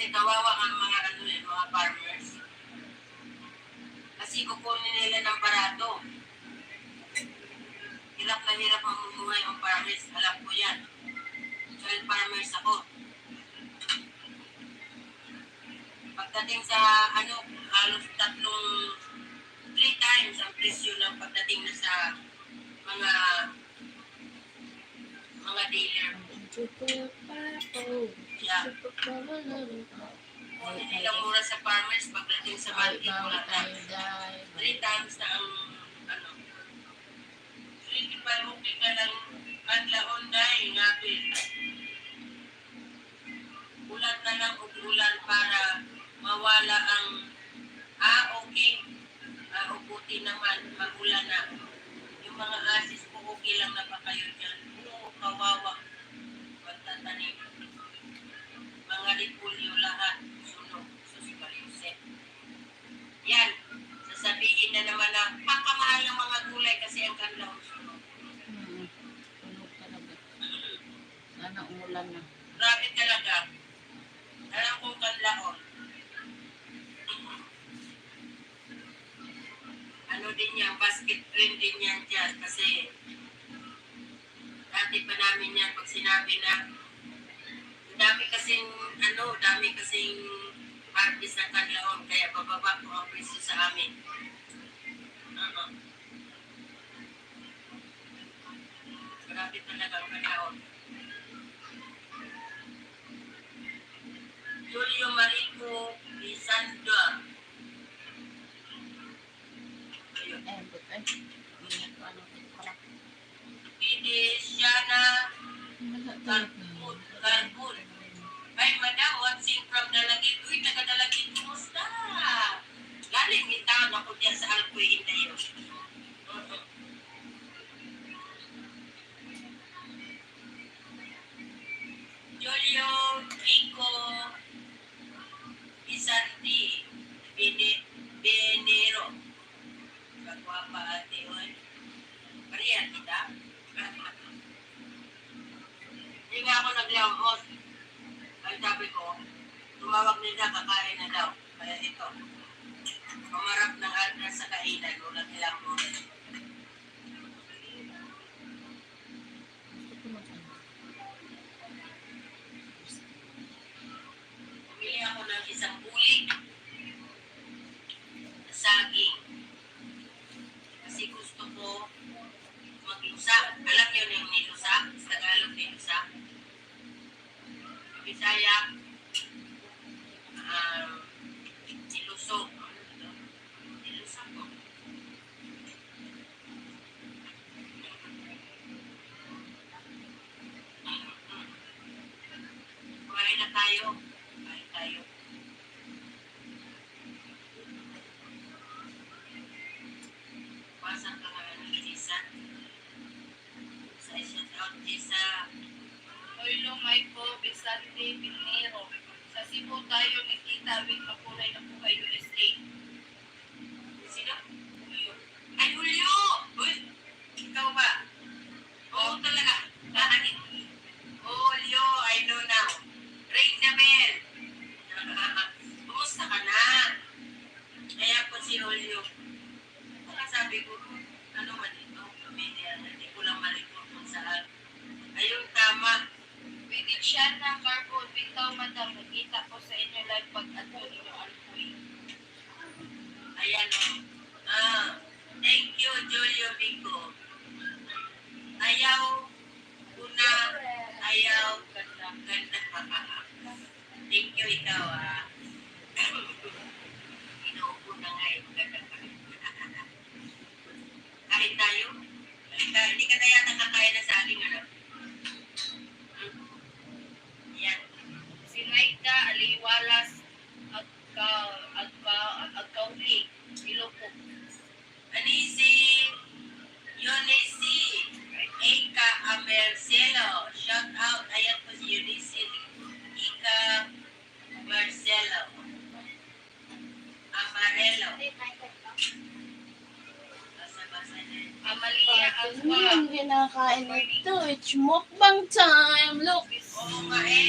kasi kawawa ang mga mga farmers. Kasi kukunin nila ng barato. Hirap na hirap mamumuhay ang farmers. Alam ko yan. Child farmers ako. Pagdating sa halos 3 times ang presyo ng pagdating na sa mga dealer. Yeah. Kunin nilang mura sa farmers pagdating sa market mura na. 3 times na ang hindi pa okay ka lang adlaon dahil ngapit. Ulan na lang o ulan para mawala ang okay. Uputi naman, magulan na. Yung mga asis po okay lang na pa kayo dyan. Oo, kawawa. Pagtatanim. Mga repulyo lahat. Sunog. Susipalyuset. Yan. Sasabihin na naman na pakamahal ng mga gulay kasi ang kanilang sunog. Sunog talaga. Sana umulan na. Grabe talaga. Alam kong kanlaon. Din yan, basket rin din yan dyan kasi dati pa namin yan pag sinabi na dami kasing harvest ng kanlaon kaya bababa po ang presyo sa amin. Grabe talaga ang kanlaon. Julio Marico Lisandra. Idesiana Carbon. Ay, madam, watching from Dalagit. Uy, taga-Dalagit, kumusta? Galing, mintaon ako dyan sa Alcoy, Indayo. Julio Rico Isanti Benero. Kagwapa ate, oy. Pariyan kita. Hindi nga ako naglawos. Ay sabi ko, tumawag nila, kakain na daw. Kaya ito, pumarap ng address sa kainan, ulat nilang mo. Pumili ako ng isang bulig na saging. Kasi gusto ko maglusa. Alam niyo na yung nilusa? Sa Tagalog nilusa. Bisaya, nilusog. Nilusog ko. Kumain na tayo. Kumain tayo. Pasang ka nga ng Tisa. Sa shout out Tisa. Oilo Michael Vicente Pinero. Sa Cebu tayo nagkita with Makulay na Buhay USA. Sino? Julio. Ay, Julio! Uy! Ikaw ba? Oo talaga. Nahanit. Julio, I know now. Ring the bell. Kumusta ka na? Kaya po si Julio. Sabi ko, ano man ito? Hindi ko lang ma-report kung saan. Ayun, tama. Venetiana Carbon, Bitaw Madam, nagkita ko sa inyo live pag-ato ninyo Alcoy. Ayan o. Thank you, Julio Vico. Ayaw, una, ayaw, ganda. Thank you, ikaw Inuupo na nga eh, ganda ka. Kain tayo? Hindi ka na yata kakain na sa aking Yan. Si Naika Aliwalas Agkauli, Ilocos. Anisi, Yonisi, Eka Amercelo. Shout out. Ayan po si Yonisi. Eka Marcelo. Amarelo. Amalia Ano yung kinakain ito? It's mukbang time. Look. Oo nga eh.